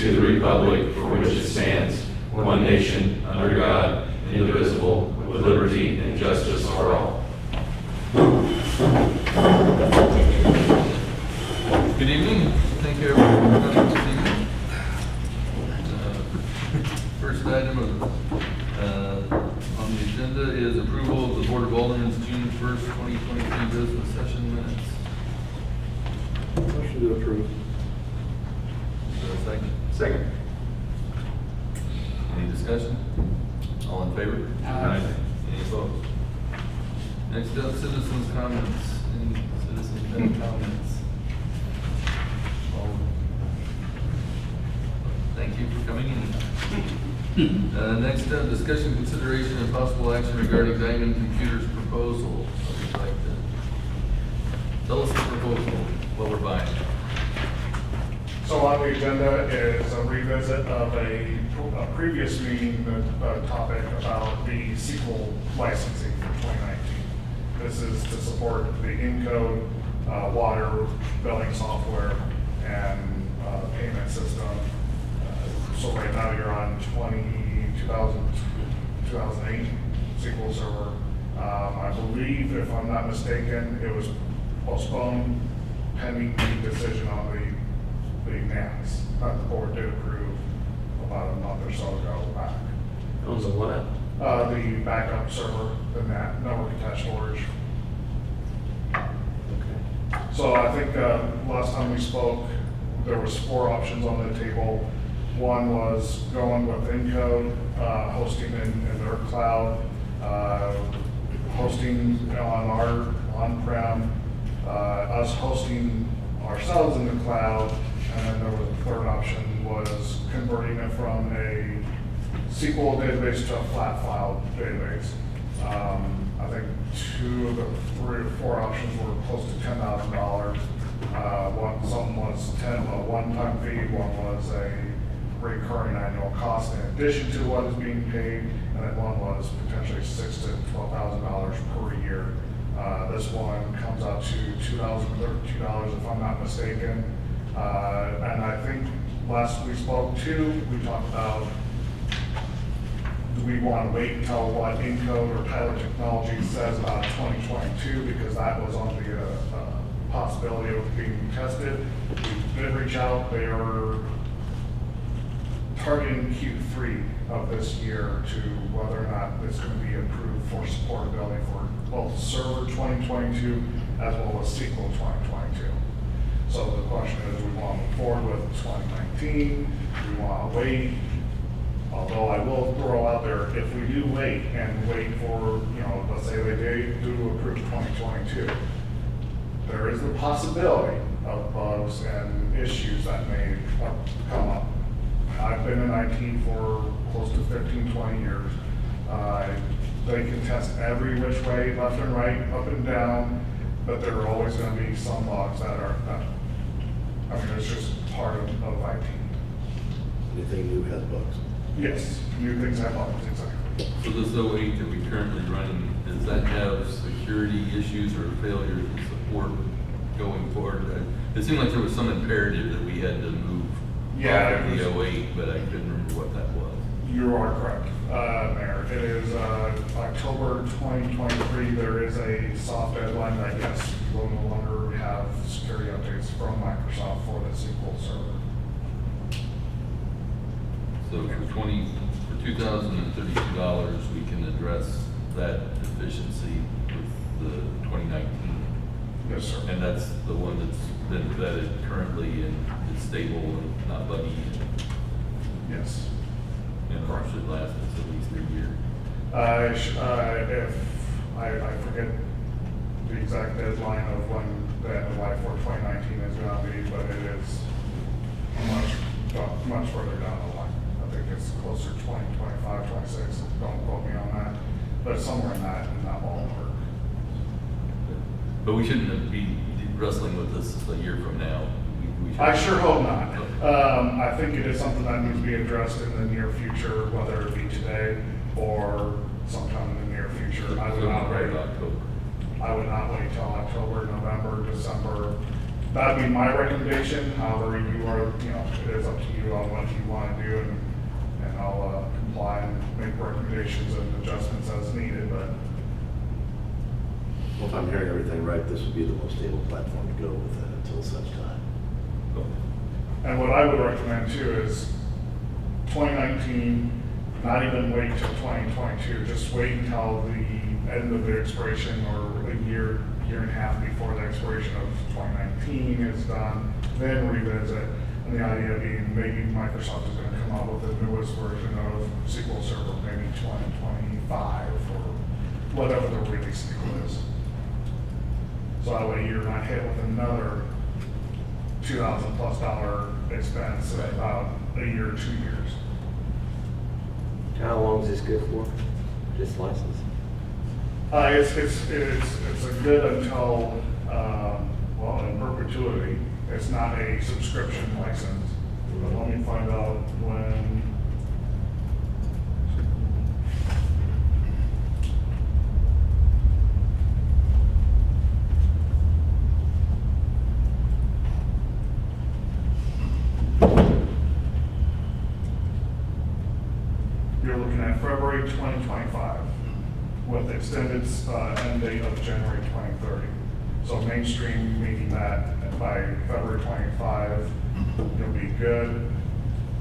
to the republic for which it stands, one nation, under God, indivisible, with liberty and justice for all. Good evening. Thank you everyone for coming this evening. First item on the agenda is approval of the Board of Aldermen's June 1st, 2023 business session minutes. Motion to approve. Is there a second? Second. Any discussion? All in favor? Aye. Any opposed? Next up, citizens' comments. Any citizens have comments? Thank you for coming in. Next up, discussion, consideration, and possible action regarding Diamond Computers proposal. Would you like to tell us the proposal, what we're buying? So on the agenda is a revisit of a previous meeting, the topic about the SQL licensing for 2019. This is to support the Encode, water billing software, and payment system. So right now you're on 2008 SQL Server. I believe, if I'm not mistaken, it was postponed pending the decision on the NAS that the board did approve about a month or so ago back. That was a what? The backup server, the NAS, network attached storage. Okay. So I think last time we spoke, there was 4 options on the table. One was going with Encode, hosting in their cloud, hosting on our on-prem, us hosting ourselves in the cloud, and then there was a third option was converting it from a SQL database to a flat file database. I think 2 of the 3 or 4 options were close to $10,000. Some was a one-time fee, one was a recurring annual cost in addition to what is being paid, and then one was potentially $6,000 to $12,000 per year. This one comes out to $2,032 if I'm not mistaken. And I think last we spoke too, we talked about, do we want to wait until what Encode or Tyler Technology says about 2022, because that was on the possibility of being tested. We did reach out. They are targeting Q3 of this year to whether or not it's going to be approved for supportability for both Server 2022 as well as SQL 2022. So the question is, do we want to move forward with 2019? Do we want to wait? Although I will throw out there, if we do wait and wait for, let's say they do approve 2022, there is the possibility of bugs and issues that may come up. I've been in IT for close to 15, 20 years. They can test every which way, left and right, up and down, but there are always going to be some bugs that are, it's just part of IT. Anything new has bugs. Yes, new things have bugs, exactly. So this 08 that we currently running, does that have security issues or failure to support going forward? It seemed like there was some imperative that we had to move Yeah, off of the 08, but I couldn't remember what that was. You are correct, Mayor. It is October 2023. There is a soft deadline that, yes, we'll no longer have security updates from Microsoft for the SQL Server. So for $2,032, we can address that deficiency with the 2019. Yes, sir. And that's the one that's been vetted currently and is stable and not buggy. Yes. And it should last us at least a year. If I forget the exact deadline of when the end of life for 2019 is going to be, but it is much further down the line. I think it's closer to 2025, 26. Don't quote me on that, but somewhere in that ballpark. But we shouldn't be wrestling with this a year from now. We should. I sure hope not. I think it is something that needs to be addressed in the near future, whether it be today or sometime in the near future. I would not wait. October. I would not wait till October, November, December. that'd be my recommendation. However, you are, it is up to you on what you want to do, and I'll comply and make recommendations and adjustments as needed, but Well, if I'm hearing everything right, this would be the most stable platform to go with it until such time. and what I would recommend too is 2019, not even wait till 2022, just wait until the end of the expiration or a year and a half before the expiration of 2019 is done, then revisit. And the idea being maybe Microsoft is going to come out with the newest version of SQL Server, maybe 2025 or whatever the release cycle is. So that way you're not hit with another $2,000+ expense in about a year or 2 years. How long is this good for? This license? It's a good until, well, in perpetuity. It's not a subscription license. But let me find out when. You're looking at February 2025 with extended end date of January 2030. So mainstream, meaning that by February 25, you'll be good.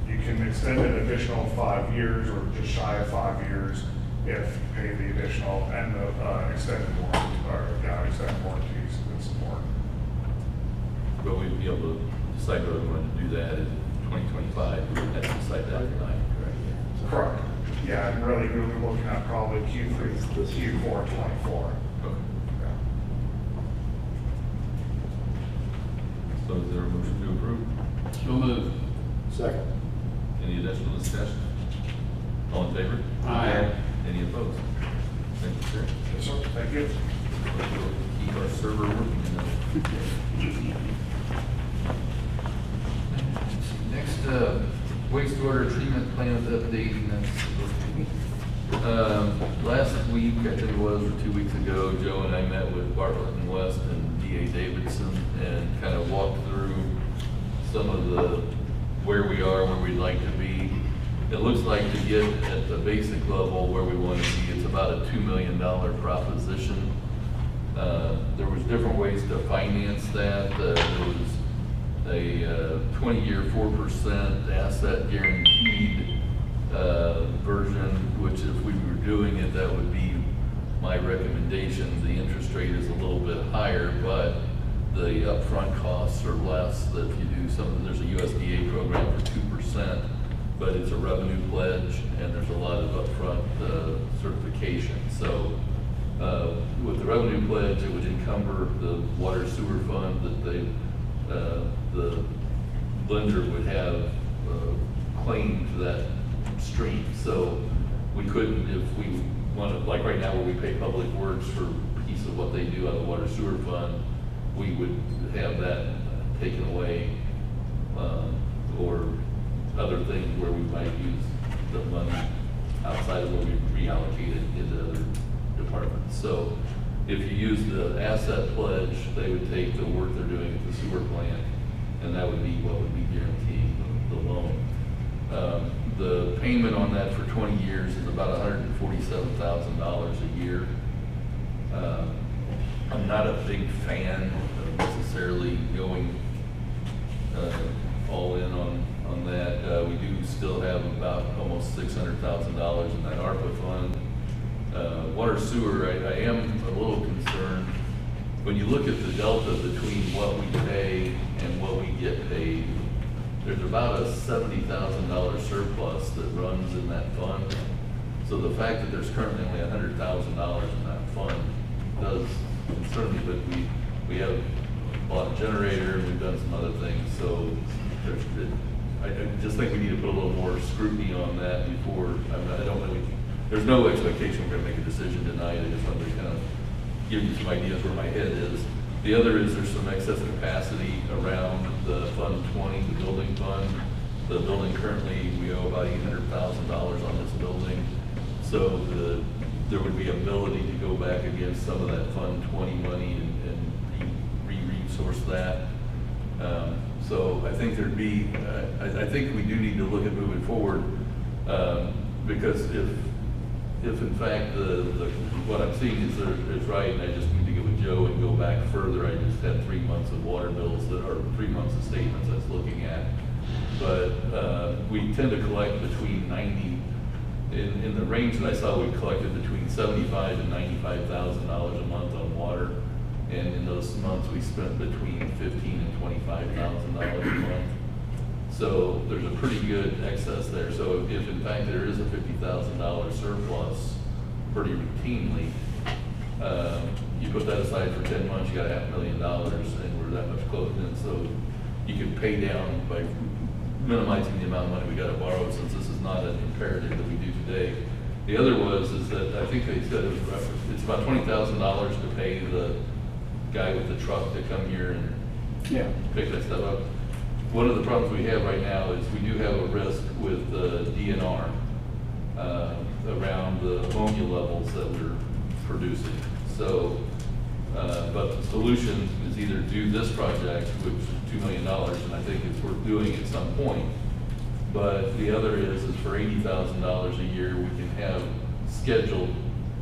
You can extend it additional 5 years or just shy of 5 years if you pay the additional and the extended warranty, or extended warranties and support. But we'd be able to decide whether we want to do that in 2025, we would have to decide that tonight, correct? Correct. Yeah, and really, we're looking at probably Q3, Q4 24. Okay. So is there a motion to approve? So moved. Second. Any additional discussion? All in favor? Aye. Any opposed? Thank you, sir. Yes, sir. Thank you. We'll keep our server working. Next, wastewater treatment plant update. Last week, I think it was, or 2 weeks ago, Joe and I met with Bartlett and West and DA Davidson and kind of walked through some of the, where we are, where we'd like to be. It looks like to get at the basic level where we want to be, it's about a $2 million proposition. There was different ways to finance that. There was a 20-year 4% asset guaranteed version, which if we were doing it, that would be my recommendation. The interest rate is a little bit higher, but the upfront costs are less. That if you do there's a USDA program for 2%, but it's a revenue pledge and there's a lot of upfront certification. So with the revenue pledge, it would encumber the water sewer fund that the lender would have claim to that stream. So we couldn't, if we wanted, like right now where we pay Public Works for a piece of what they do on the water sewer fund, we would have that taken away, or other things where we might use the money outside of what we reallocated into other departments. So if you use the asset pledge, they would take the work they're doing at the sewer plant, and that would be what would be guaranteeing the loan. The payment on that for 20 years is about $147,000 a year. I'm not a big fan of necessarily going all in on that. We do still have about almost $600,000 in that ARPA fund. Water sewer, I am a little concerned. When you look at the delta between what we pay and what we get paid, there's about a $70,000 surplus that runs in that fund. So the fact that there's currently only $100,000 in that fund does concern me, but we have bought a generator and we've done some other things. So I just think we need to put a little more scrutiny on that before, I don't really, there's no expectation we're gonna make a decision tonight. I just wanted to kind of give you some ideas where my head is. The other is there's some excess capacity around the Fund 20, the building fund. The building currently, we owe about $800,000 on this building. So there would be ability to go back against some of that Fund 20 money and re-resource that. So I think there'd be, I think we do need to look at moving forward, because if in fact what I'm seeing is right, and I just need to get with Joe and go back further, I just had 3 months of water bills that are 3 months of statements I was looking at. But we tend to collect between 90, in the range that I saw, we collected between $75,000 and $95,000 a month on water. And in those months, we spent between $15,000 and $25,000 a month. So there's a pretty good excess there. So if in fact there is a $50,000 surplus pretty routinely, you put that aside for 10 months, you got $500,000, and we're that much closer. And so you can pay down by minimizing the amount of money we got to borrow, since this is not an imperative that we do today. The other is that I think they said it's about $20,000 to pay the guy with the truck to come here and pick that stuff up. One of the problems we have right now is we do have a risk with the DNR around the ammonia levels that we're producing. So, but the solution is either do this project, which is $2 million, and I think it's worth doing at some point. But the other is for $80,000 a year, we can have scheduled,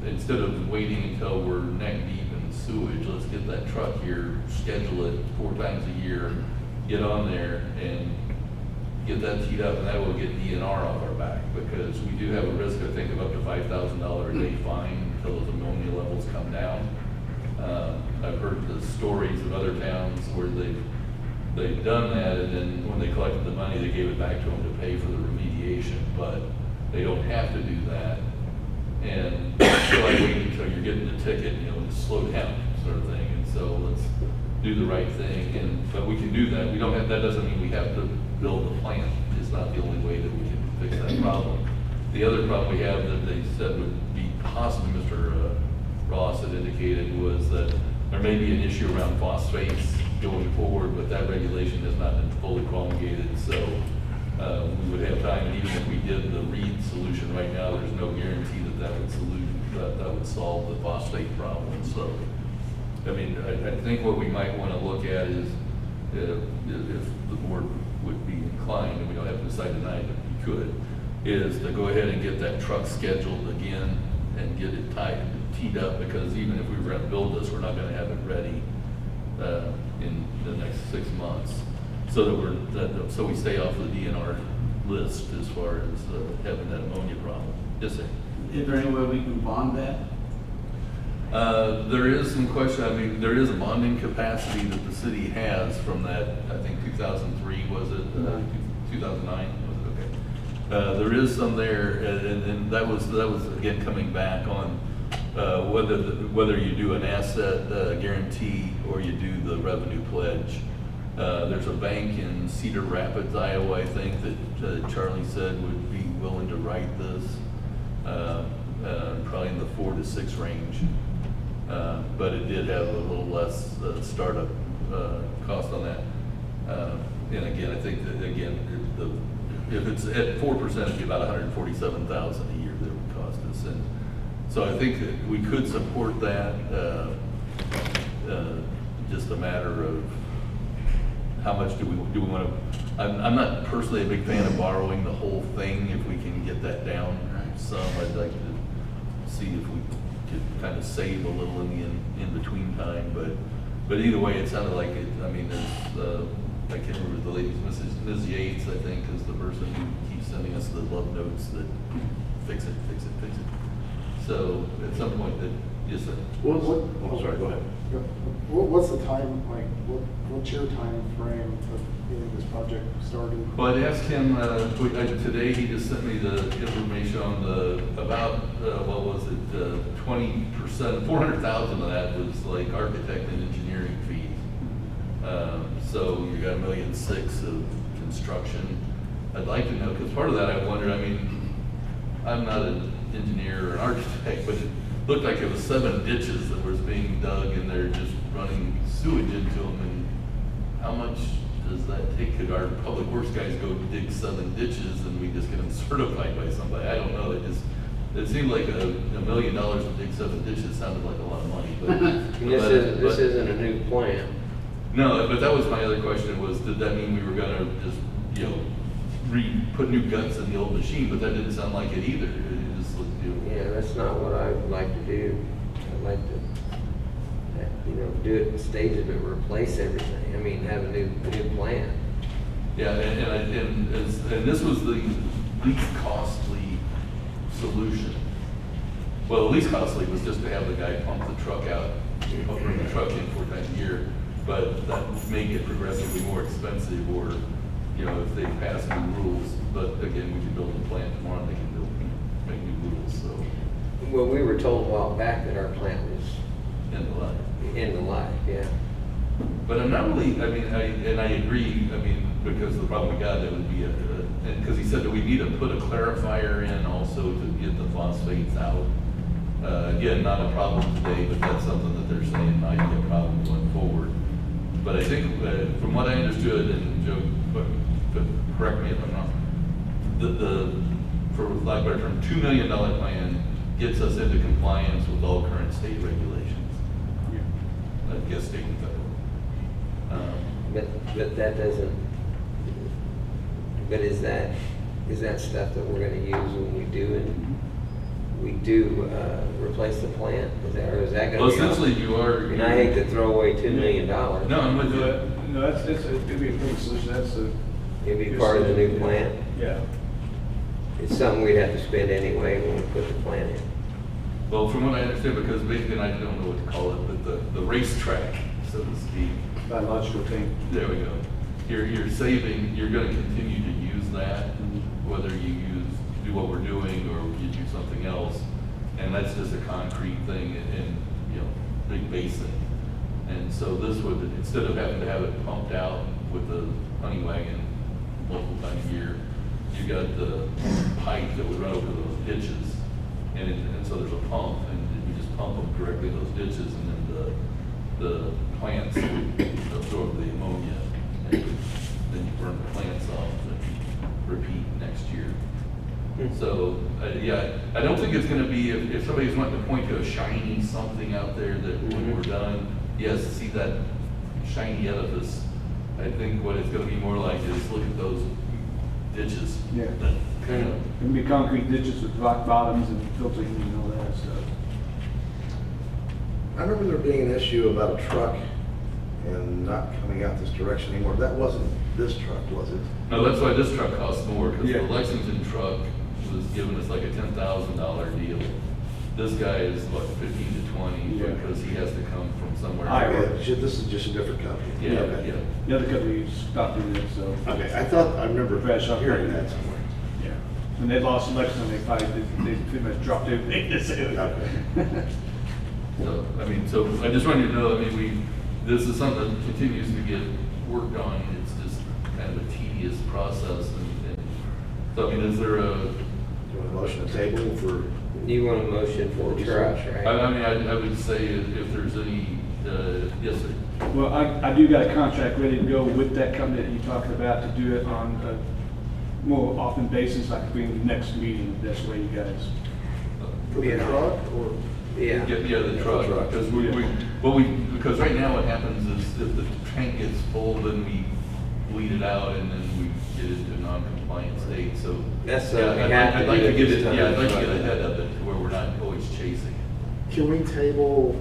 instead of waiting until we're neck deep in sewage, let's get that truck here, schedule it 4 times a year, get on there and get that teed up, and that will get DNR off our back, because we do have a risk, I think, of up to $5,000 a day fine until those ammonia levels come down. I've heard the stories of other towns where they've done that, and then when they collected the money, they gave it back to them to pay for the remediation, but they don't have to do that. And so I wait until you're getting the ticket, just slow down, sort of thing. And so let's do the right thing. But we can do that. We don't have, that doesn't mean we have to build a plant. It's not the only way that we can fix that problem. The other problem we have that they said would be possibly, Mr. Ross had indicated, was that there may be an issue around phosphates going forward, but that regulation has not been fully promulgated. So we would have time, and even if we did the Reed solution right now, there's no guarantee that would solve the phosphate problem. So, I mean, I think what we might want to look at is if the board would be inclined, and we don't have to decide tonight, but we could, is to go ahead and get that truck scheduled again and get it teed up, because even if we were going to build this, we're not going to have it ready in the next 6 months, so that so we stay off the DNR list as far as having that ammonia problem. Yes, sir. Is there any way we can bond that? There is some question. I mean, there is a bonding capacity that the city has from that, I think 2003 was it? 2009 was it? Okay. There is some there, and that was again coming back on whether you do an asset guarantee or you do the revenue pledge. There's a bank in Cedar Rapids, Iowa, I think, that Charlie said would be willing to write this, probably in the 4 to 6 range. But it did have a little less startup cost on that. And again, I think that if it's at 4%, it'd be about $147,000 a year that it would cost us. And so I think that we could support that. Just a matter of how much do we want to. I'm not personally a big fan of borrowing the whole thing. If we can get that down some, I'd like to see if we could kind of save a little in the in-between time. But either way, it sounded like it. I mean, there's I can't remember the lady's Ms. Yates, I think, is the person who keeps sending us the love notes that fix it. So at some point that, yes, sir. Oh, sorry, go ahead. What's the time, what's your time frame of getting this project started? Well, I'd asked him, today he just sent me the information on about, what was it, 20%, 400,000 of that was like architect and engineering fees. So you got $1.6 million of construction. I'd like to know, because part of that I wondered, I mean, I'm not an engineer or an architect, but it looked like it was 7 ditches that was being dug and they're just running sewage into them. And how much does that take? Could our public works guys go dig 7 ditches and we just get them certified by somebody? I don't know. It seemed like $1 million to dig 7 ditches sounded like a lot of money. But This isn't a new plant. No, but that was my other question was, did that mean we were gonna just, you know, put new guts in the old machine? But that didn't sound like it either. It just looked, you know. Yeah, that's not what I would like to do. I'd like to, you know, do it in stages, but replace everything. I mean, have a new plan. Yeah, and this was the least costly solution. Well, the least costly was just to have the guy pump the truck out, bring the truck in 4 times a year. But that may get progressively more expensive, or, you know, if they pass new rules. But again, we can build a plant tomorrow, and they can make new rules, so. Well, we were told a while back that our plant was End of life. end of life, yeah. But I'm not really, I mean, I agree, I mean, because the problem we got, it would be and because he said that we need to put a clarifier in also to get the phosphates out. Again, not a problem today, but that's something that they're saying might be a problem going forward. But I think, from what I understood, and Joe, but correct me if I'm wrong, the for lack of a better term, $2 million plan gets us into compliance with all current state regulations. I guess state and federal. But that doesn't, but is that stuff that we're gonna use when we do replace the plant? Is that gonna Well, be? essentially you are. And I hate to throw away $2 million. No, I'm with you. No, it'd be a great solution, It'd be part of the new plant. Yeah. It's something we'd have to spend anyway when we put the plant in. Well, from what I understand, because basically, and I don't know what to call it, but the racetrack, so to speak. Biological thing. There we go. You're saving, you're gonna continue to use that, whether you do what we're doing or you do something else. And that's just a concrete thing in, you know, big basin. And so this would, instead of having to have it pumped out with the honey wagon multiple times a year, you got the pipe that would run over those ditches. And so there's a pump, and you just pump them directly in those ditches, and then the plants absorb the ammonia, and then you burn the plants off and repeat next year. So, yeah, I don't think it's gonna be, if somebody's wanting to point to a shiny something out there that when we're done, yes, see that shiny edifice, I think what it's gonna be more like is look at those ditches. Yeah. That kind of, It'd be concrete ditches with rock bottoms and filtering and all that stuff. I remember there being an issue about a truck and not coming out this direction anymore. That wasn't this truck, was it? no, that's why this truck costs more, because Yeah. the Lexington truck was giving us like a $10,000 deal. This guy is like 15 to 20 Yeah. because he has to come from somewhere. Iowa. Okay, this is just a different company. Yeah, Okay. yeah. The other company stopped doing it, so. Okay, I remember Fresh off hearing the- that somewhere. Yeah. When they lost election, they pretty much dropped everything. Okay. So, I mean, so I just wanted you to know, I mean, this is something that continues to get worked on. It's just kind of a tedious process. And so, I mean, is there a, Do you want a motion to table for? You want a motion for the trucks, right? I mean, I would say if there's any, yes, sir. Well, I do got a contract ready to go with that company that you talked about to do it on a more often basis. I could bring the next meeting, if that's where you guys. For the truck or? Yeah. Yeah, the truck, truck. because because right now what happens is if the tank gets full, then we bleed it out and then we get it to a non-compliant state, so. That's, Yeah, we I'd have I'd to like do to it get this it, time. yeah, I'd like to get ahead of it to where we're not always chasing. Can we table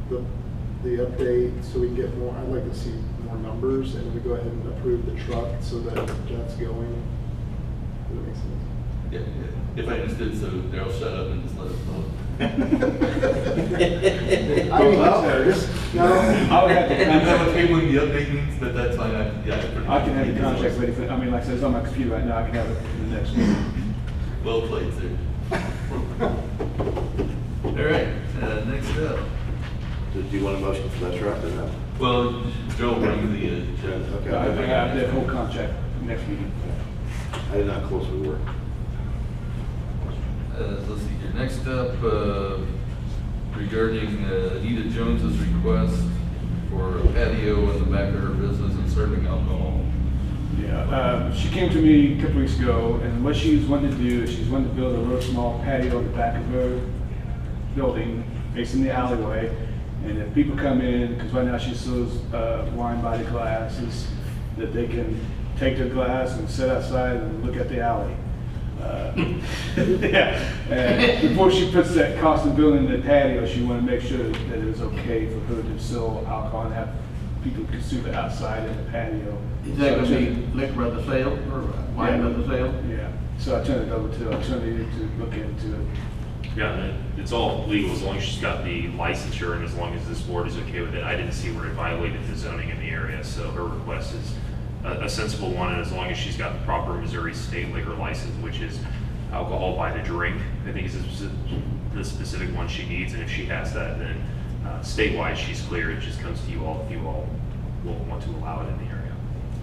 the update so we can get more, I'd like to see more numbers and we go ahead and approve the truck so that that's going? Does that make sense? Yeah, if I understood, so Darryl, shut up and just let us know. I mean, no, I would have to, I know what tabling the update means, but that's fine, I can have the contract ready for, I mean, like I said, it's on my computer right now, I can have it in the next meeting. Well played, sir. All right, next up. Do you want a motion for that truck or no? Well, Joe, bring the agenda. Okay. I have that whole contract for next meeting. I did not close we were. Let's see here, next up, regarding Anita Jones's request for a patio in the back of her business and serving alcohol. Yeah, she came to me a couple weeks ago, and what she was wanting to do is she's wanting to build a little small patio in the back of her building, facing the alleyway, And if people come in, because right now she sells wine by the glasses, that they can take their glass and sit outside and look at the alley. Yeah, and before she puts that custom building in the patio, she want to make sure that it's okay for her to sell alcohol and have people consume it outside in the patio. Is that So I gonna be turned- liquor by the sale or wine by the sale? Yeah, so I turned it over to attorney to look into it. Yeah, and it's all legal as long as she's got the licensure and as long as this board is okay with it. I didn't see where it violated the zoning in the area, so her request is a sensible one, and as long as she's got the proper Missouri state liquor license, which is alcohol by the drink, I think is the specific one she needs, and if she has that, then statewide, she's clear. It just comes to you all if you all will want to allow it in the area.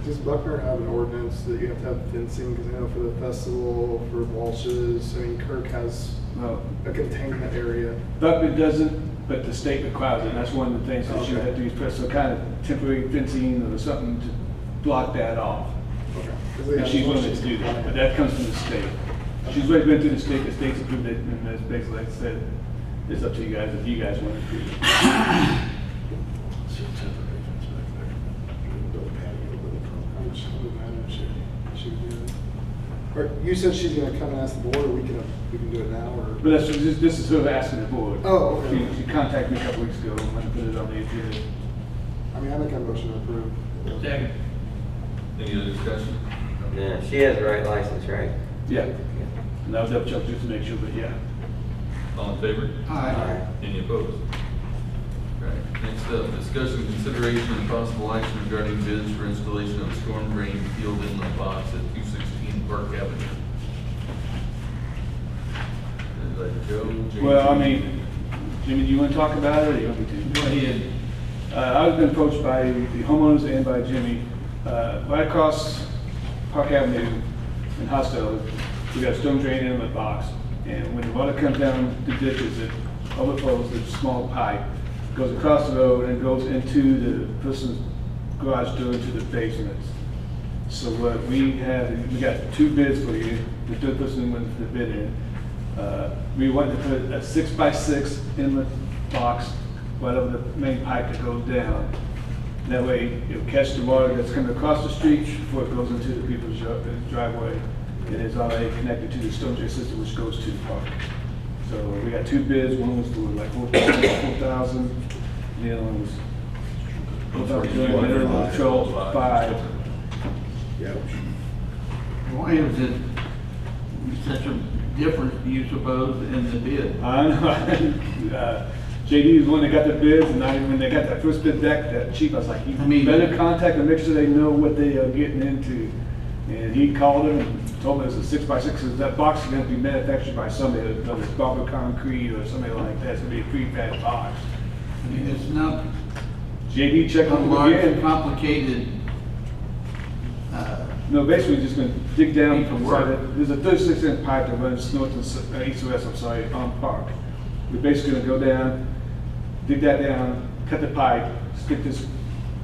Does Buckner have an ordinance that you have to have fencing? Because I know for the festival, for Walsh's, I mean, Kirk has Well, a containment area. Buckner doesn't, but the state requires it, and that's one of the things that you have to use, so kind of temporary fencing or something to block that off. Okay. 'Cause they And have she's willing to Walsh's do that, but compliant. that comes from the state. She's already been through the state's approved it, and that's basically, like I said, it's up to you guys if you guys want to approve it. Build a patio with a front. I would imagine she would do that. Or you said she's gonna come and ask the board, or we can do it now, or? But that's, this is her asking the board. Oh, okay. She contacted me a couple weeks ago, and wanted to put it on the agenda. I mean, I make a motion to approve. Second. Any other discussion? Yeah, she has the right license, right? Yeah, and I'll double check just to make sure, but yeah. All in favor? Aye. Any opposed? Right, next up, discussion, consideration, and possible action regarding bids for installation of storm drain field inlet box at 216 Park Avenue. Is that Joe? JT? Well, I mean, Jimmy, do you want to talk about it, or you want me to? Go ahead. I've been approached by the homeowners and by Jimmy, right across Park Avenue in Hostel, we got a storm drain inlet box, and when the water comes down the ditches, it overflows the small pipe, goes across the road and goes into the person's garage door into the basement. So what we have, we got two bids for you, the third person went to the bid in. We want to put a 6x6 inlet box right over the main pipe that goes down. That way, it'll catch the water that's coming across the street before it goes into the people's driveway. It is already connected to the storm drain system, which goes to the park. So we got two bids. One was for like 4,000. The other one was 5. Yeah. Why is it such a difference, do you suppose, in the bid? I know. JD was the one that got the bids, and when they got that first bid back, that cheap, I was like, you better contact and make sure they know what they are getting into. And he called him and told me it was a 6x6, because that box is gonna be manufactured by somebody, whether it's Barber Concrete or somebody like that. It's gonna be a prefab box. I mean, it's not JD checked a on it large, again. complicated, No, basically just gonna dig down Piece of from work. there's a 36-inch pipe that runs north and east and west, I'm sorry, on Park. We're basically gonna go down, dig that down, cut the pipe, stick this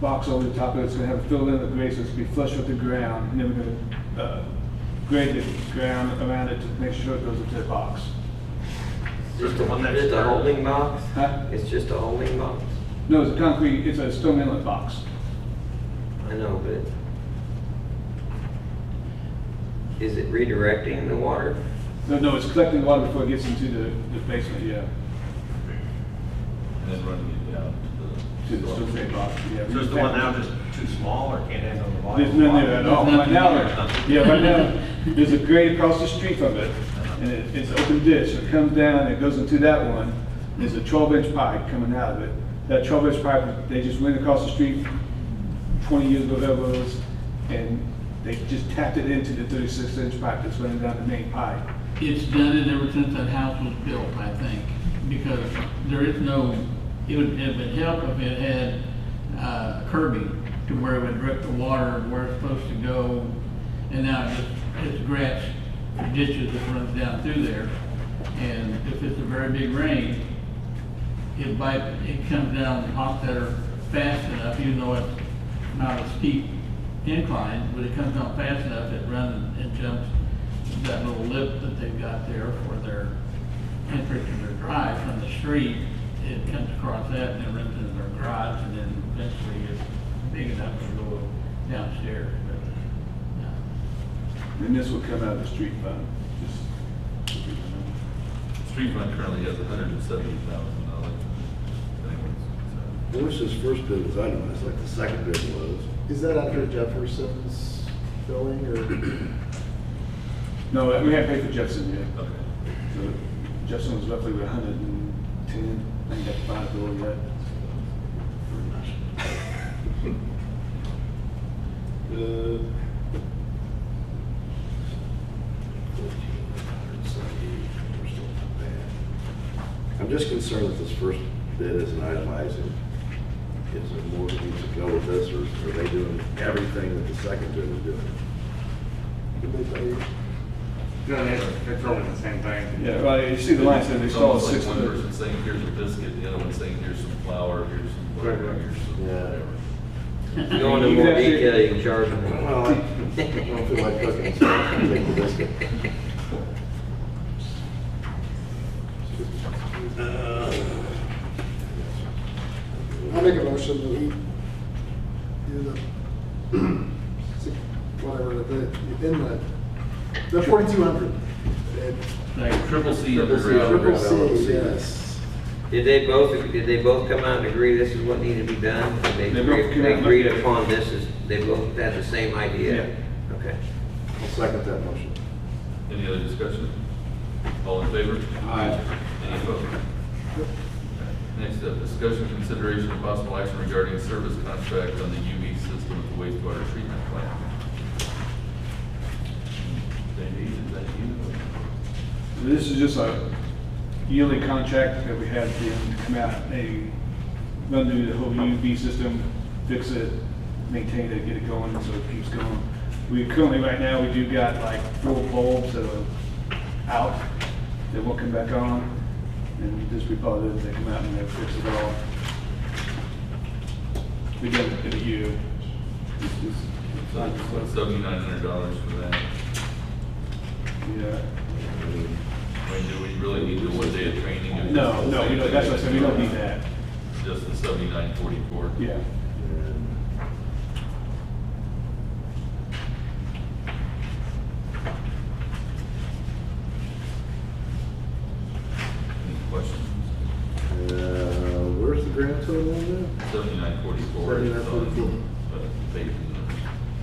box over the top of it. It's gonna have a fill in the grade, so it's gonna be flush with the ground, and then we're gonna grade the ground around it to make sure it goes into the box. Just The one that's a holding box? Huh? It's just a holding box? No, it's a concrete, it's a stone inlet box. I know, but is it redirecting the water? No, it's collecting water before it gets into the basement, yeah, And then running it down to the stone drain box, yeah. So is the one now just too small or can't handle the volume? There's none there at all. There's Right nothing now, there. right now, there's a grade across the street from it, and it's an open ditch. It comes down, it goes into that one. There's a 12-inch pipe coming out of it. That 12-inch pipe, they just went across the street 20 years ago, whatever it was, and they just tapped it into the 36-inch pipe that's running down the main pipe. it's done it ever since that house was built, I think, because there is no, it would help if it had curbing to where it would direct the water where it's supposed to go, and now it's grass ditches that runs down through there, and if it's a very big rain, it comes down Hofstadter fast enough, even though it's not a steep incline, but it comes down fast enough, it runs and jumps that little lip that they've got there for their entrance to their drive from the street, it comes across that and then runs into their garage and then eventually it's big enough to go downstairs. But, And this would come out of the street fund, just. Street fund currently has $170,000. I wish this first bid was itemized like the second bid was. Is that after Jefferson's billing or? No, we haven't paid for Jefferson yet. Okay. So Jefferson was roughly 110, I ain't got the final bill yet. I'm just concerned that this first bid isn't itemizing. Is there more that needs to go with this, or are they doing everything that the second bid is doing? Did they pay? No, it's really the same thing. Yeah, well, you see the line says they It's installed almost like 6 one hundred. person saying, here's a biscuit, the other one saying, here's some flour, here's some whatever, here's some Yeah. whatever. Go into more detail, you can charge them. Well, I don't feel like cooking, so I'll take the biscuit. I'll make a motion that we do whatever, in the 4,200. like, Triple C Triple C, underground. triple C, yes. Did they both come out and agree this is what needed to be done? Did They both came out they and agreed looked at it. upon this, they both had the same idea? Okay. I'll second that motion. Any other discussion? All in favor? Aye. Any opposed? Next up, discussion, consideration, and possible action regarding service contract on the UV system at the wastewater treatment plant. Dave, is that you? This is just a yearly contract that we had to come out, they run through the whole UV system, fix it, maintain it, get it going, so it keeps going. We currently, right now, we do got like 4 bulbs that are out, that won't come back on, and this we probably, they come out and they fix it all. We did it in a year. So it's $7,900 for that. Yeah. I mean, do we really need the 1 day of training? Or No, just the no, we same don't, thing? that's what I said, we don't need that. Just the 7944? Yeah. Any questions? Where's the grand total on that? 7944. 7944.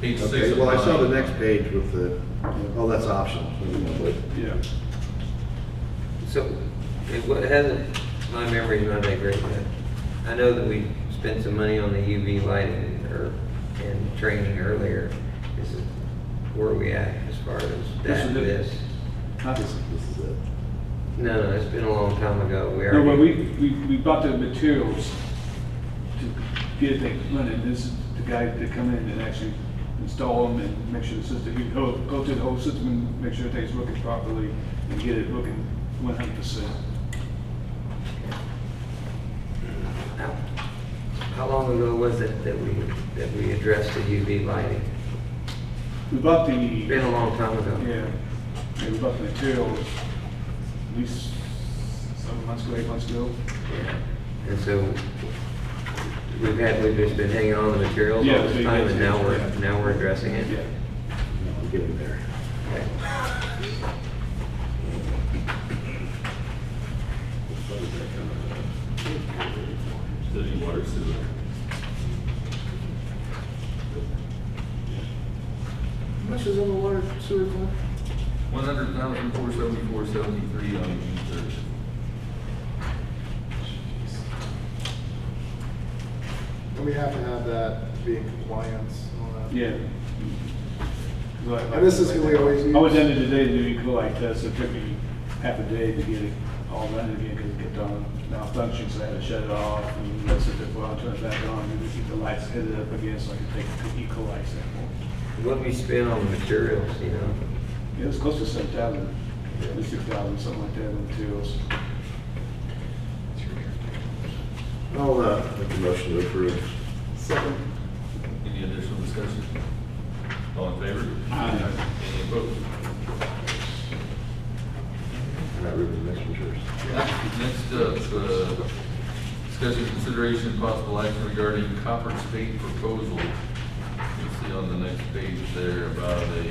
Page 6 Okay, of well, I saw the 9. next page with the, oh, that's optional. Yeah. So, what hasn't, my memory's not that great, but I know that we spent some money on the UV lighting and training earlier. Where are we at as far as that and this? Huh? This is it. No, it's been a long time ago. We No, but already, we bought the materials to get it running. This is the guy that come in and actually install them and make sure the system, we go through the whole system and make sure everything's working properly and get it working 100%. how long ago was it that we addressed the UV lighting? We bought the, It's been a long time ago. yeah, we bought the materials at least 7 months ago, 8 months ago. Yeah. And so we've just been hanging on the materials all Yeah, this so you time, guys- and now we're addressing it. Yeah. I'm getting there. Okay. City water sewer. How much is on the water sewer fund? 100,474.73 on June 30th. And we have to have that to be in compliance and all that. Yeah. And this is who we always use. I went down there today to do equalize test. It took me half a day to get it all running again because it kept on malfunctioning, so I had to shut it off and let it sit there for a while, turn it back on, and then keep the lights headed up again so I could take the equalize sample. What we spend on the materials, you know? Yeah, it was close to 7,000, 6,000, something like that in materials. I'll make a motion to approve. Second. Any additional discussion? All in favor? Aye. Any opposed? Not really, next one yours. Next up, Discussion, consideration, and possible action regarding Copper State proposal. You see on the next page there about the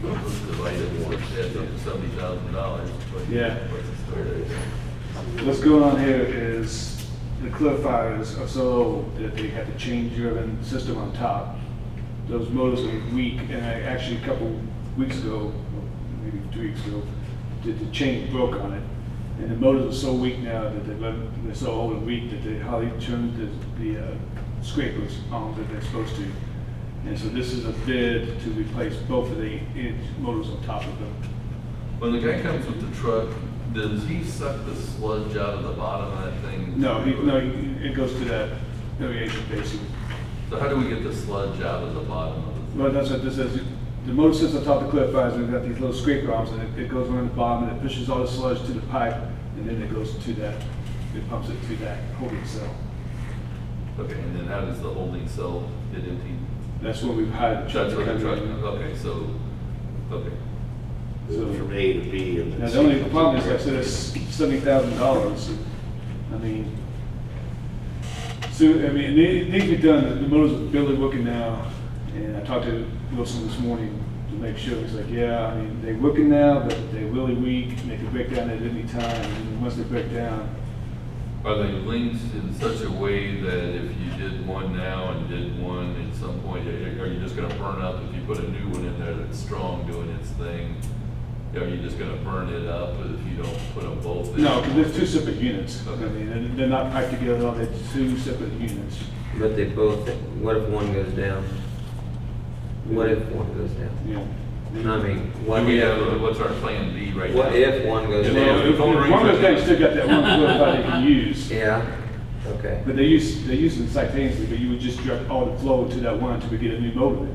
list of items that adds up to $70,000. Yeah. What's the story there? What's going on here is the clarifiers are so old that they had to change your system on top. Those motors are weak, and I actually, a couple weeks ago, maybe 2 weeks ago, the chain broke on it. And the motors are so weak now that they're so old and weak that they hardly turn the scrapers on that they're supposed to. And so this is a bid to replace both of the motors on top of them. When the guy comes with the truck, does he suck the sludge out of the bottom of that thing? No, it goes to that aeration basically. So how do we get the sludge out of the bottom of the thing? Well, that's what this is. The motor sits on top of the clarifiers, and we've got these little scraper arms, and it goes around the bottom, and it pushes all the sludge to the pipe, and then it goes to that, it pumps it to that holding cell. Okay, and then how does the holding cell get emptied? That's when we've hired the truck. That's what the to truck, come in. okay, so, okay. So from A to B and then. Now, C the only comes problem in is, like I said, it's $70,000. I mean, so, I mean, it needs to be done. The motor's barely working now, and I talked to Wilson this morning to make sure. He's like, yeah, I mean, they're working now, but they're really weak, and they can break down at any time, and then once they break down, Are they linked in such a way that if you did one now and did one at some point, are you just gonna burn up if you put a new one in there that's strong doing its thing? Are you just gonna burn it up if you don't put them both in? no, because there's two separate units. Okay. I mean, they're not packed together, they're two separate units. But they both, what if one goes down? What if one goes down? Yeah. I mean, Do what we if, have, what's our plan B right now? what if one goes Yeah, Well, down? if one of those things still got that one clarifier they can use. Yeah, okay. But they use them simultaneously, but you would just direct all the flow to that one until we get a new motor.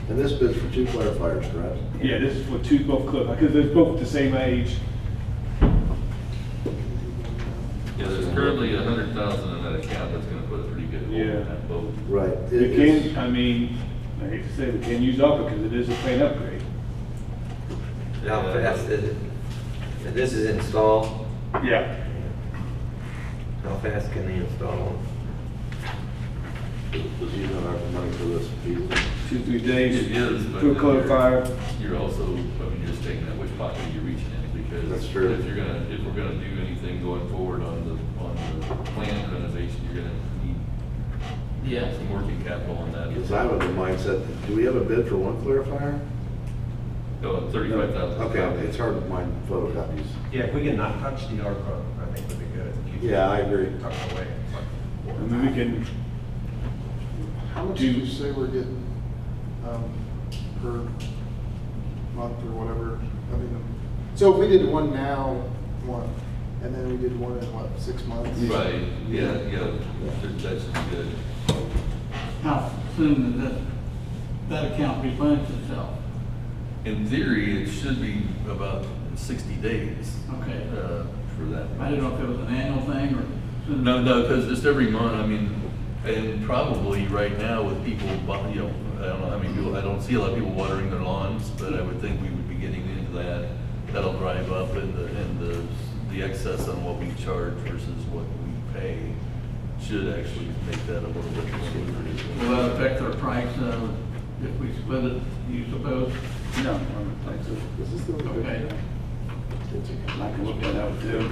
And this bid's for 2 clarifiers, correct? Yeah, this is for both clarifiers, because they're both the same age. Yeah, there's currently 100,000 in that account that's gonna put a pretty good hole Yeah. in that boat. Right. We It is- can, I mean, I hate to say, we can use ARPA because it is a plain upgrade. How fast is it? And this is installed, Yeah. how fast can they install them? Was using our money for this feasible? 2-3 days. It is, but To a then clarifier. You're also, I mean, you're just taking that which pocket you're reaching in, because That's true. if we're gonna do anything going forward on the plant renovation, you're gonna need Yeah. some working capital on that. Because I'm of the mindset, do we have a bid for one clarifier? Oh, 35,000. Okay, it's hard to find photocopies. Yeah, if we can not touch the ARPA, I think would be good. Keep Yeah, I agree. it tucked away. I mean, we can, How much did you say we're getting, per month or whatever? I mean, so if we did one now, and then we did one in what, 6 months? Right, yeah, that should be good. How soon does that account replenish itself? In theory, it should be about 60 days. Okay. For that. I didn't know if it was an annual thing or. No, because just every month, I mean, and probably right now with people, you know, I don't know how many people, I don't see a lot of people watering their lawns, but I would think we would be getting into that. That'll drive up in the excess on what we charge versus what we pay should actually make that a little bit more. Will that affect our price, if we split it, you suppose? no, I don't think so. Is this the one? Okay. I can look that out too.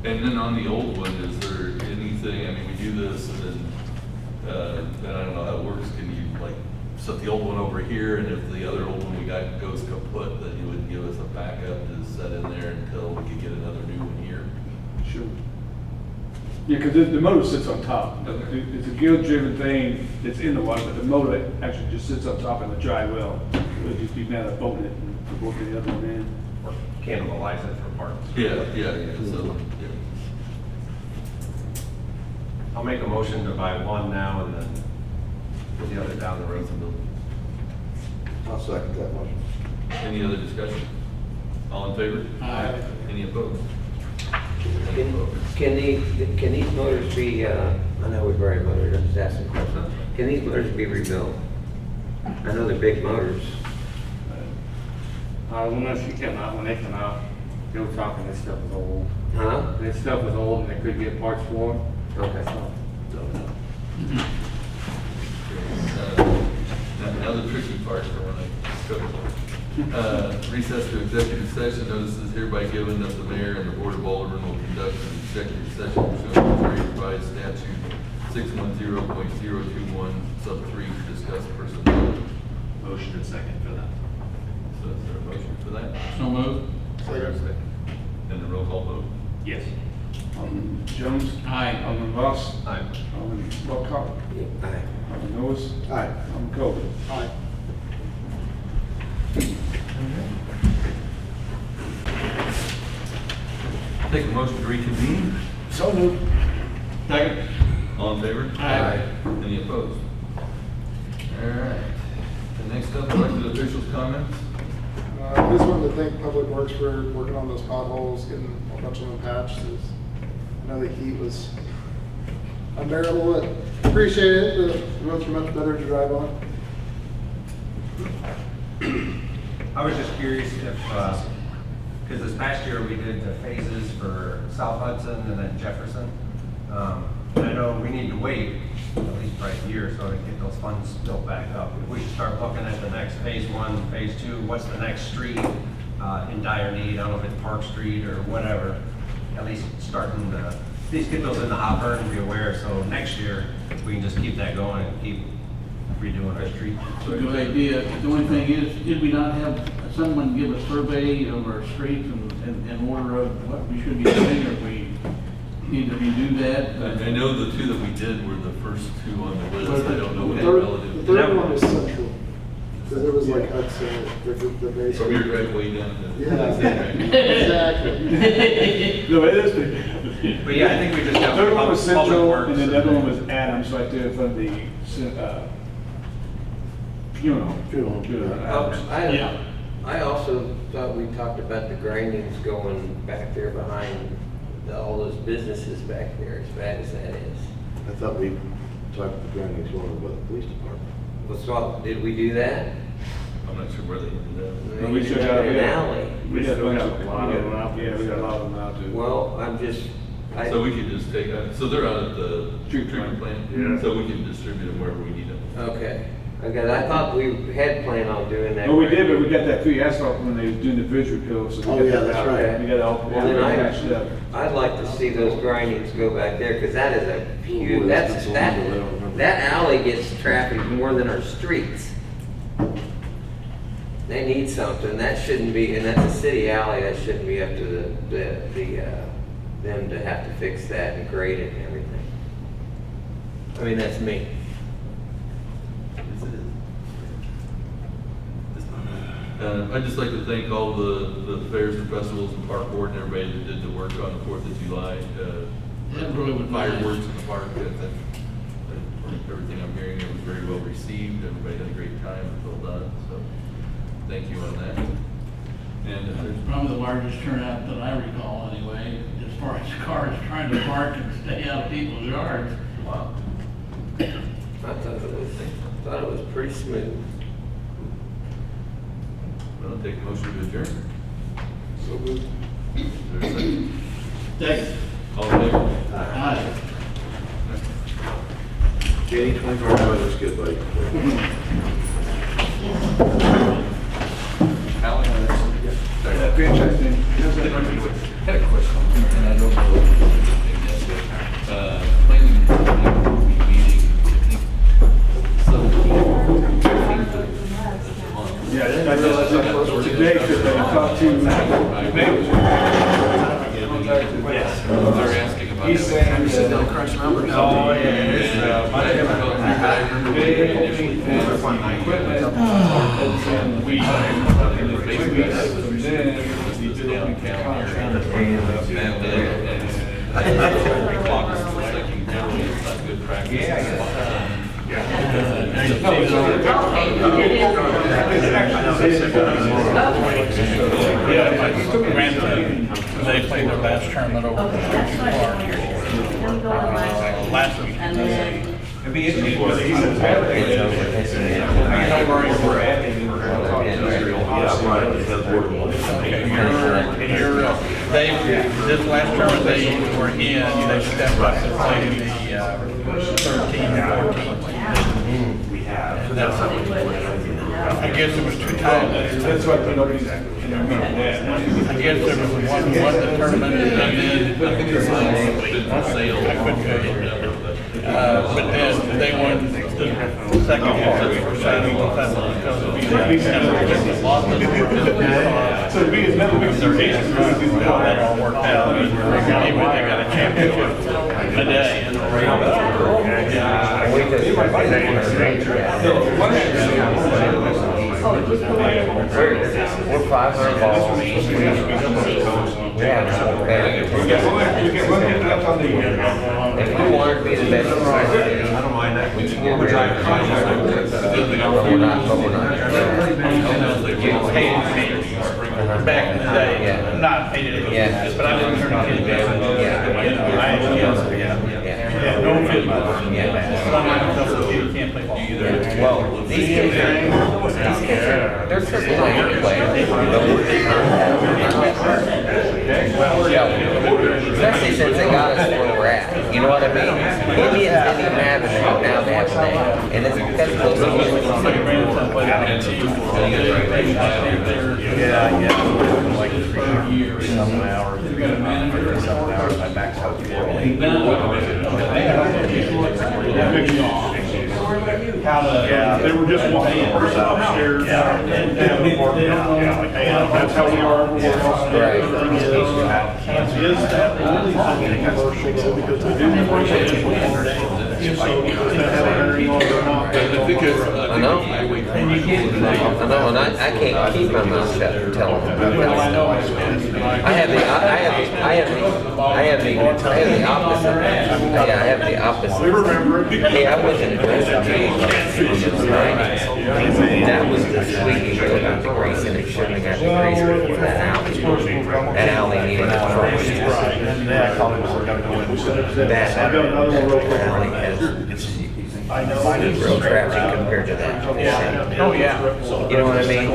And then on the old one, is there anything, I mean, we do this and then I don't know how it works, can you like set the old one over here, and if the other old one we got goes kaput, then you would give us a backup to set in there until we could get another new one here? Sure. Yeah, because the motor sits on top. Okay. It's a gear-driven thing that's in the water, but the motor actually just sits on top in the dry well. It would just be a matter of bolting it and bolting the other one in. Or cannibalize it for parts. Yeah, so, yeah. I'll make a motion to buy one now and then put the other down the road. I'll second that motion. Any other discussion? All in favor? Aye. Any opposed? Any opposed? Can these motors be, I know we've already motored, I'm just asking a question. Can these motors be rebuilt? I know they're big motors. When they come out, Joe talking, this stuff is old. Huh? This stuff is old and they could get parts for it. Okay. Now the tricky part for when I struggle. Recess to executive session, notice is hereby given that the mayor and the board of aldermen will conduct an executive session pursuant to 3 revised statute 610.021 sub 3 to discuss personnel. Motion and second for that. So is there a motion for that? So moved. Second. And the roll call vote? Yes. Alderman Jones. Aye. Alderman Ross. Aye. Alderman Lockhart. Aye. Alderman Lewis. Aye. Alderman Cole. Aye. Take a motion to reconvene. So moved. Second. All in favor? Aye. Any opposed? All right. And next up, elected officials' comments. I just wanted to thank Public Works for working on those potholes, getting a bunch of them patched. I know the heat was unbearable, but appreciate it. The roads are much better to drive on. I was just curious if, because this past year we did the phases for South Hudson and then Jefferson. I know we need to wait at least probably a year so to get those funds built back up. If we start looking at the next phase 1, phase 2, what's the next street in dire need? I don't know if it's Park Street or whatever. At least starting to, at least get those in the hopper and be aware. So next year we can just keep that going and keep redoing our street. Good idea. The only thing is, did we not have someone give a survey of our streets and order of what we should be doing, or we need to redo that? I know the 2 that we did were the first 2 on the list. I don't know what The they're third, relative. the third one was Central. Because it was like Hudson, the base. So we're right way down to. Yeah, exactly. No, it is. But yeah, I think we just have Third one was Public Central, Works and then the other one was Adams, right there from the, funeral. Yeah. I also thought we talked about the grindings going back there behind all those businesses back there, as bad as that is. I thought we talked about the grindings going by the police department. Did we do that? I'm not sure where they ended up. No, we still got An alley. We got a bunch of, a lot of them out there. yeah, we got a lot of them out there. Well, I'm just, So we could just take, so they're out at the treatment plant? Yeah. So we can distribute them wherever we need them. okay. Okay, I thought we had planned on doing that. Well, we did, but we got that free asphalt when they was doing the bridge repair, so. Oh, yeah, that's right. We got all, Well, then patched up. I'd like to see those grindings go back there, because that is a huge, Oh, that's so long ago, I don't remember. that alley gets traffic more than our streets. They need something, that shouldn't be, and that's a city alley, that shouldn't be up to them to have to fix that and grade it and everything. I mean, that's me. I'd just like to thank all the fairs and festivals and park board and everybody that did the work on the 4th of July. That really was nice. Fireworks in the park, from everything I'm hearing, it was very well received. Everybody had a great time, it was well done, so thank you on that. And if there's Probably the largest turnout that I recall anyway, as far as cars trying to park and stay out of people's yards. wow. I thought it was pretty smooth. I'll take a motion to adjourn. So moved. Is there a second? Second. All in favor? Aye. Janie, 24 hours is good, buddy. That franchise thing. Had a question, and I don't know if it's planning committee will be meeting, I think, 17th of the month. Yeah, I realized that today, because I talked to neighbors. Yes. They're asking about. He's saying, You said they'll crunch numbers. Oh, yeah, it's, I haven't gone through that. I remember initially. And we, In the Facebook, from then, we did open contract. Good practice. They played their last tournament over Okay, that's fine. last week. And then It'd be interesting, because he said, I know where we're at, and we're going This last term they were in, they stepped up and played in the 13, 14. We have. I guess it was 2 times. That's what nobody's in the middle of that. I guess there was one tournament and then I think it's I couldn't tell you. But then they won the second one. So it'd be as never been their case. That all worked out. They got a championship today. We're 500 balls. Yeah. If we want to be the best in the city, we can get rid of it. But we're not. Back in the day, Yeah. not paid it, Yeah. but I didn't turn it in. Yeah. No fit. Yeah. You can't play ball. Well, these kids are, they're certainly like good players. Especially since they got us where we're at. You know what I mean? Indians didn't even have a name, now they have a name. And that's close to Like 3 years, 7 hours. 7 hours, my back's out. Yeah, they were just one person upstairs. That's how we are everywhere else. Everything is that really something commercial though, because they do commercial. So, does that have a hearing on it or not? I know. I know, and I can't keep my mouth shut and tell them. I have the opposite. Yeah, I have the opposite. We remember it. Hey, I went to the that was the squeaky wheel got the grease and it shouldn't have got the grease before that alley. That alley needed it first. That alley has real traffic compared to that. Oh, yeah. You know what I mean?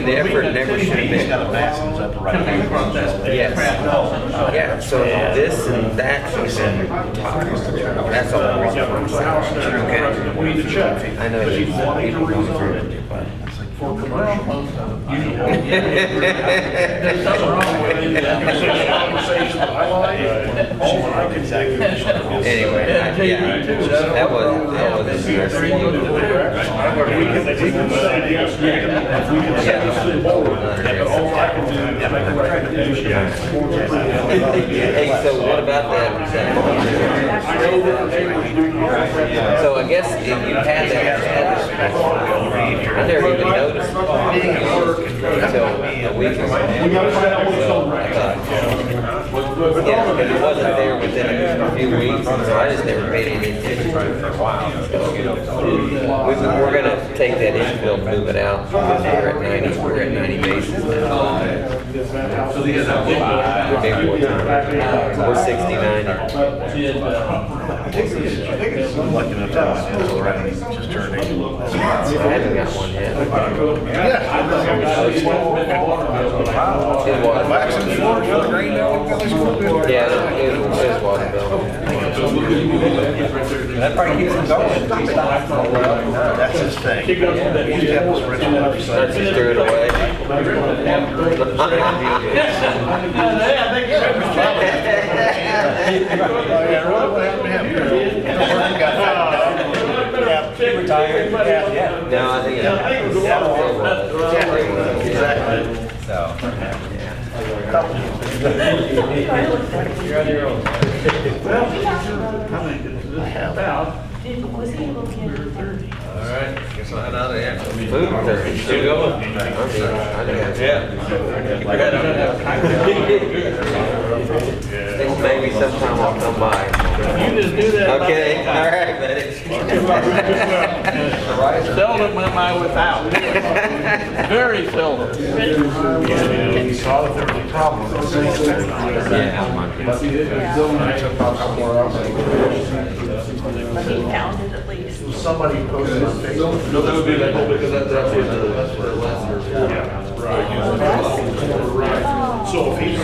The effort never should have been. Yes. Yeah, so this and that should have been top. That's all the reason I'm saying. Okay. We need to check. I know you people going through it, but. For commercial. There's nothing wrong with it. Conversation I like. Anyway, that was interesting. Hey, so what about that? So I guess if you had that, I never even noticed until a week ago. Yeah, because it wasn't there within a few weeks, and so I just never paid any attention to it for a while. We're gonna take that infield, move it out, because we're at 90 bases now. We're 69. Just turned 8. I haven't got one yet. Yeah, it was water bill. That probably keeps them going. That's his thing. He's got this ritual every Let's just threw it away. No, I think Exactly. So. You're on your own. Was he able to get it? All right, guess I'll head out of here. Food 30. Still going? I mean, I know. Yeah. I got Maybe sometime I'll come by. You just do that. about Okay, any all time. right, buddy. Seldom am I without. Very seldom. You saw that there was a problem. Yeah. But he found it at least. Somebody posted on Facebook. No, that would be legal because that's the lesser. Right. So if he's